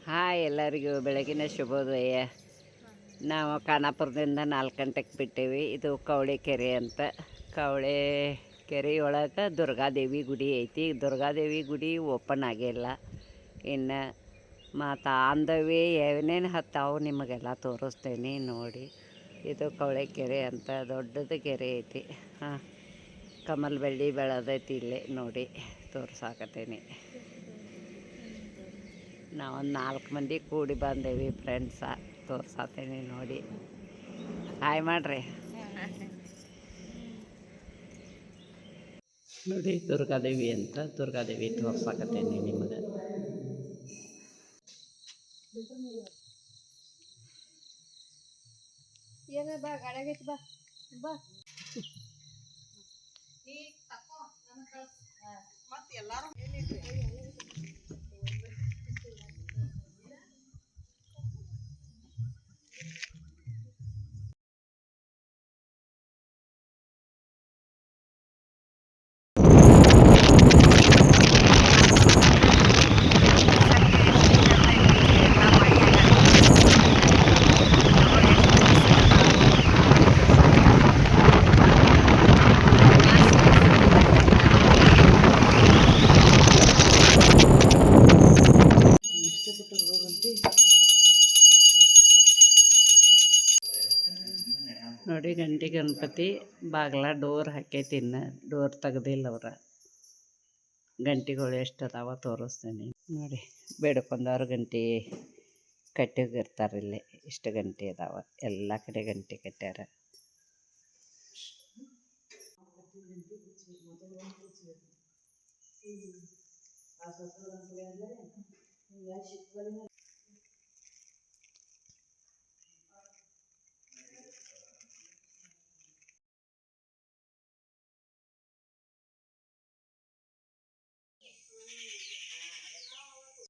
Hi ಎಲ್ಲರಿಗೂ ಬೆಳಗಿನ ಶುಭೋದಯ. ನಾವು ಖಾನಾಪುರದಿಂದ 4 ಗಂಟೆಗೆ ಬಿಟ್ಟೇವಿ. ಇದು ಕವಳೆ ಕೆರೆ ಅಂತ. ಕವಳೆ ಕೆರೆಯೊಳಗೆ ದುರ್ಗಾದೇವಿ ಗುಡಿ ಐತಿ. ದುರ್ಗಾದೇವಿ ಗುಡಿ ಓಪನ್ ಆಗಿಲ್ಲ ಇನ್ನು. ಮತ್ತು ಆನ್ ದ ವೇ ಏನೇನು ಹತ್ತಾವು ನಿಮಗೆಲ್ಲ ತೋರಿಸ್ತೇನೆ ನೋಡಿ. ಇದು ಕವಳೆ ಕೆರೆ ಅಂತ ದೊಡ್ಡದು ಕೆರೆ ಐತಿ. ಹಾಂ, ಕಮಲ್ ಬೆಳ್ಳಿ ಬೆಳೆದೈತಿ ಇಲ್ಲೇ ನೋಡಿ, ತೋರ್ಸಾಕತ್ತೇನೆ. ನಾವೊಂದು 4 ಮಂದಿ ಕೂಡಿ ಬಂದೇವಿ ಫ್ರೆಂಡ್ಸ. ತೋರ್ಸಾತೇನೆ ನೋಡಿ. ಹಾಯ್ ಮಾಡ್ರಿ. ನೋಡಿ ದುರ್ಗಾದೇವಿ ಅಂತ. ದುರ್ಗಾದೇವಿ ತೋರ್ಸಾಕತ್ತೇನೆ ನಿಮಗೆ. ನೋಡಿ ಗಂಟೆ ಗಣಪತಿ ಬಾಗ್ಲ ಡೋರ್ ಹಾಕೈತಿ. ಇನ್ನು ಡೋರ್ ತೆಗ್ದಿಲ್ಲ ಅವ್ರ. ಗಂಟೆಗಳು ಎಷ್ಟು ಅದಾವ ತೋರಿಸ್ತೇನೆ ನೋಡಿ. ಬೇಡ್ಕೊಂಡವ್ರು ಗಂಟೆ ಕಟ್ಟಿಗಿರ್ತಾರೆ ಇಲ್ಲಿ. ಇಷ್ಟು ಗಂಟೆ ಅದಾವ, ಎಲ್ಲ ಕಡೆ ಗಂಟೆ ಕಟ್ಟ್ಯಾರ.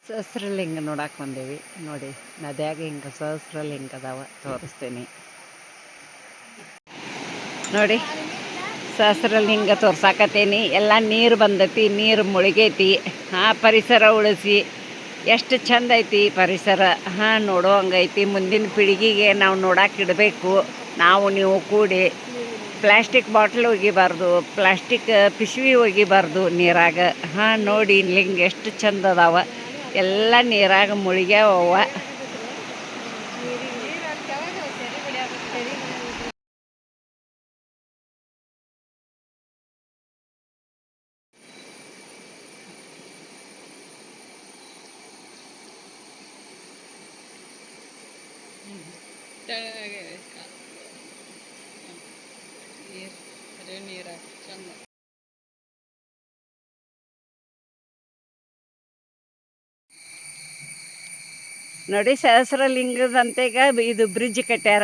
ಸಹಸ್ರಲಿಂಗ ನೋಡಕ್ಕೆ ಬಂದೇವಿ ನೋಡಿ. ನದ್ಯಾಗ ಹಿಂಗೆ ಸಹಸ್ರಲಿಂಗ ಅದಾವ, ತೋರಿಸ್ತೀನಿ ನೋಡಿ. ಸಹಸ್ರಲಿಂಗ ತೋರ್ಸಾಕತ್ತೇನಿ. ಎಲ್ಲ ನೀರು ಬಂದೈತಿ, ನೀರು ಮುಳುಗೈತಿ. ಹಾಂ, ಪರಿಸರ ಉಳಿಸಿ ಎಷ್ಟು ಚಂದ ಐತಿ ಪರಿಸರ. ಹಾಂ, ನೋಡೋ ಹಂಗೈತಿ. ಮುಂದಿನ ಪೀಳಿಗೆಗೆ ನಾವು ನೋಡಕ್ಕೆ ಇಡಬೇಕು. ನಾವು ನೀವು ಕೂಡಿ ಪ್ಲಾಸ್ಟಿಕ್ ಬಾಟ್ಲ್ ಒಗಿಬಾರ್ದು, ಪ್ಲಾಸ್ಟಿಕ್ ಪಿಶವಿ ಒಗಿಬಾರ್ದು ನೀರಾಗ. ಹಾಂ, ನೋಡಿ ಲಿಂಗ ಎಷ್ಟು ಚಂದ ಅದಾವ. ಎಲ್ಲ ನೀರಾಗ ಮುಳುಗ್ಯಾವ. ನೋಡಿ ಸಹಸ್ರಲಿಂಗದಂತೆ ಈಗ ಇದು ಬ್ರಿಡ್ಜ್ ಕಟ್ಟ್ಯಾರ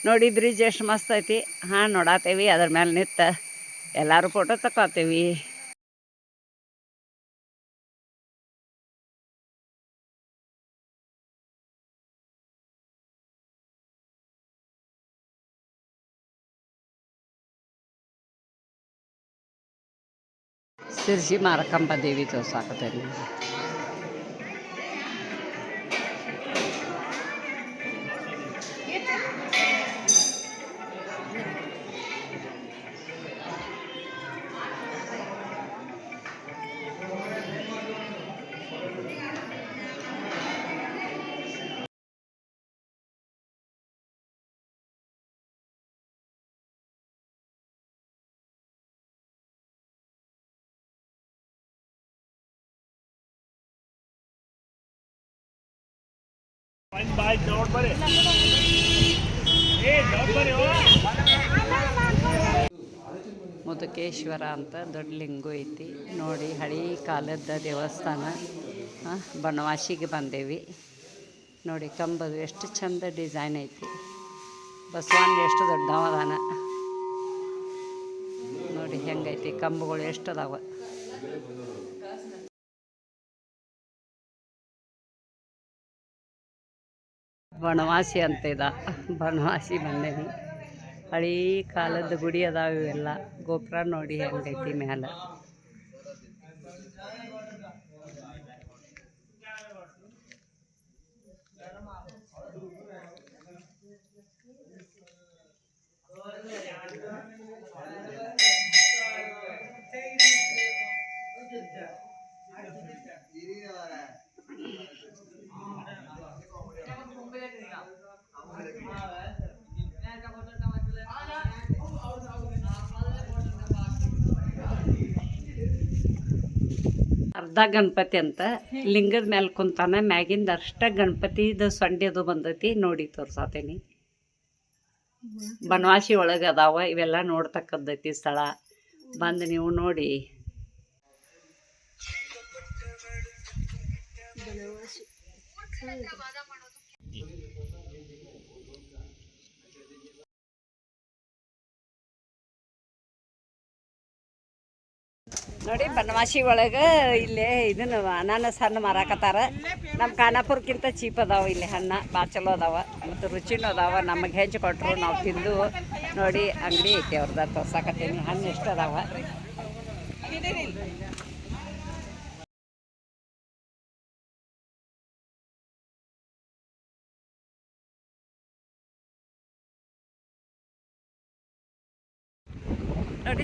ನೋಡಿ. ಬ್ರಿಡ್ಜ್ ಎಷ್ಟು ಮಸ್ತ್ ಐತಿ. ಹಾಂ, ನೋಡತ್ತೇವಿ. ಅದ್ರ ಮೇಲೆ ನಿಂತು ಎಲ್ಲರೂ ಫೋಟೋ ತಗೋತೀವಿ. ಸಿರ್ಸಿ ಮಾರಕಾಂಬ ದೇವಿ ತೋರ್ಸಾಕತ್ತೇನೆ. ಮುದುಕೇಶ್ವರ ಅಂತ ದೊಡ್ಡ ಲಿಂಗು ಐತಿ ನೋಡಿ. ಹಳೆ ಕಾಲದ ದೇವಸ್ಥಾನ. ಬನವಾಸಿಗೆ ಬಂದೇವಿ ನೋಡಿ. ಕಂಬದು ಎಷ್ಟು ಚಂದ ಡಿಸೈನ್ ಐತಿ. ಬಸವಣ್ಣ ಎಷ್ಟು ದೊಡ್ಡವದಾನ ನೋಡಿ. ಹೆಂಗೈತಿ ಕಂಬಗಳು ಎಷ್ಟು ಅದಾವ. ಬನವಾಸಿ ಅಂತ ಇದ. ಬನವಾಸಿ ಬಂದೇವಿ. ಹಳೇ ಕಾಲದ ಗುಡಿ ಅದಾವ ಇವೆಲ್ಲ. ಗೋಪುರ ನೋಡಿ ಹೆಂಗೈತಿ ಮ್ಯಾಲ. ಅರ್ಧ ಗಣಪತಿ ಅಂತ ಲಿಂಗದ ಮೇಲೆ ಕುಂತಾನ, ಮ್ಯಾಗಿಂದ ಅಷ್ಟ ಗಣಪತಿದು ಸೊಂಡೆದು ಬಂದೈತಿ ನೋಡಿ ತೋರ್ಸಾತೇನಿ. ಬನವಾಸಿ ಒಳಗೆ ಅದಾವ ಇವೆಲ್ಲ ನೋಡ್ತಕ್ಕದ್ದೈತಿ ಸ್ಥಳ. ಬಂದು ನೀವು ನೋಡಿ. ನೋಡಿ ಬನವಾಸಿ ಒಳಗೆ ಇಲ್ಲೇ ಇದನ್ನು ಅನಾನಸ್ ಹಣ್ಣು ಮಾರಾಕತ್ತಾರ. ನಮ್ಮ ಖಾನಾಪುರಕ್ಕಿಂತ ಚೀಪ್ ಅದಾವ ಇಲ್ಲಿ ಹಣ್ಣು, ಭಾಳ ಚಲೋ ಅದಾವ ಮತ್ತು ರುಚಿನೂ ಅದಾವ. ನಮಗೆ ಹೆಂಚು ಕೊಟ್ಟರು ನಾವು ತಿಂದು ನೋಡಿ. ಅಂಗಡಿ ಐತಿ ಅವ್ರದ್ದು ತೋರ್ಸಾಕತ್ತೀನಿ. ಹಣ್ಣು ಎಷ್ಟು ಅದಾವ ನೋಡಿ.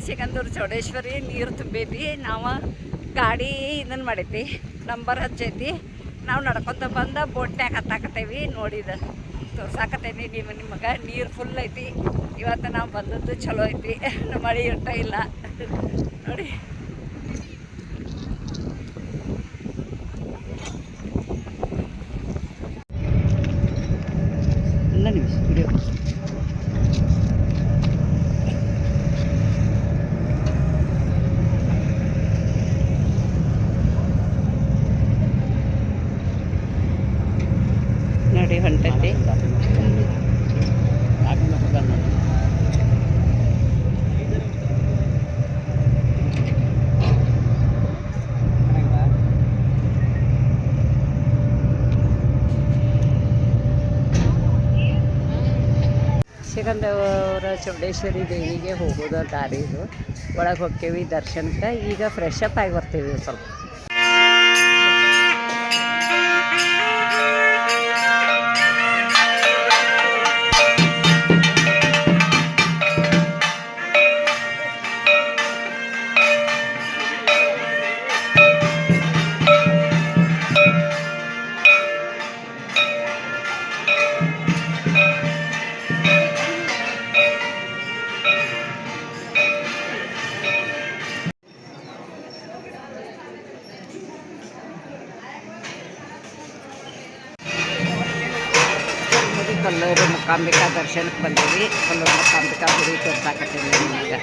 ಸಿಗಂದೂರು ಚೌಡೇಶ್ವರಿ ನೀರು ತುಂಬೈತಿ. ನಾವು ಗಾಡಿ ಇದನ್ನು ಮಾಡೈತಿ, ನಂಬರ್ ಹಚ್ಚೈತಿ. ನಾವು ನಡ್ಕೊತ ಬಂದು ಬೋಟ್ನ್ಯಾಗ ಹತ್ತಾಕತ್ತೇವಿ. ನೋಡಿದ ತೋರ್ಸಾಕತ್ತೇನಿ ನಿಮಗೆ. ನೀರು ಫುಲ್ ಐತಿ. ಇವತ್ತು ನಾವು ಬಂದದ್ದು ಚಲೋ ಐತಿ, ಮಳೆ ಇಟ್ಟ ಇಲ್ಲ ನೋಡಿ. ನಿಮಿಷ ವಿಡಿಯೋ ನೋಡಿ ಹೊಂಟೈತಿ. ಸಿಗಂದೂರು ಚೌಡೇಶ್ವರಿ ದೇವಿಗೆ ಹೋಗೋದು ದಾರಿ ಇದು. ಒಳಗೆ ಹೋಗ್ತೀವಿ ದರ್ಶನಕ್ಕೆ. ಈಗ ಫ್ರೆಶ್ ಅಪ್ ಆಗಿ ಬರ್ತೀವಿ ಸ್ವಲ್ಪ. ಕೊಲ್ಲೂರು ಮೂಕಾಂಬಿಕಾ ದರ್ಶನಕ್ಕೆ ಬಂದೀವಿ. ಕೊಲ್ಲೂರು ಮೂಕಾಂಬಿಕಾ ಗುಡಿ ತೋರ್ಸಾಕತ್ತೀನಿ ನಿಮಗೆ.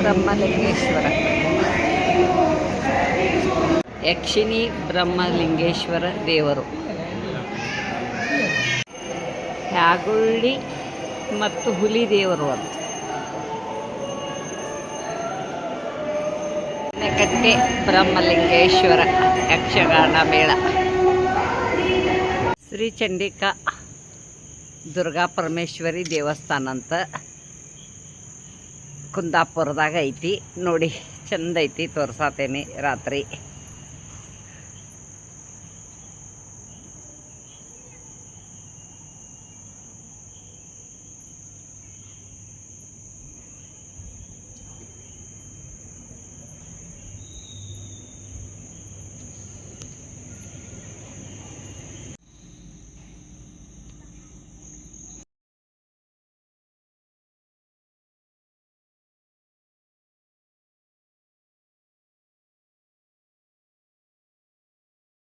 ಬ್ರಹ್ಮಲಿಂಗೇಶ್ವರ, ಯಕ್ಷಿಣಿ ಬ್ರಹ್ಮಲಿಂಗೇಶ್ವರ ದೇವರು. ಹ್ಯಾಗುಳ್ಳಿ ಮತ್ತು ಹುಲಿ ದೇವರು ಅಂತ. ಕಟ್ಟೆ ಬ್ರಹ್ಮಲಿಂಗೇಶ್ವರ ಯಕ್ಷಗಾನ ಮೇಳ. ಶ್ರೀ ಚಂಡಿಕಾ ದುರ್ಗಾ ಪರಮೇಶ್ವರಿ ದೇವಸ್ಥಾನ ಅಂತ ಕುಂದಾಪುರದಾಗ ಐತಿ ನೋಡಿ. ಚಂದ ಐತಿ, ತೋರ್ಸಾತೇನೆ ರಾತ್ರಿ.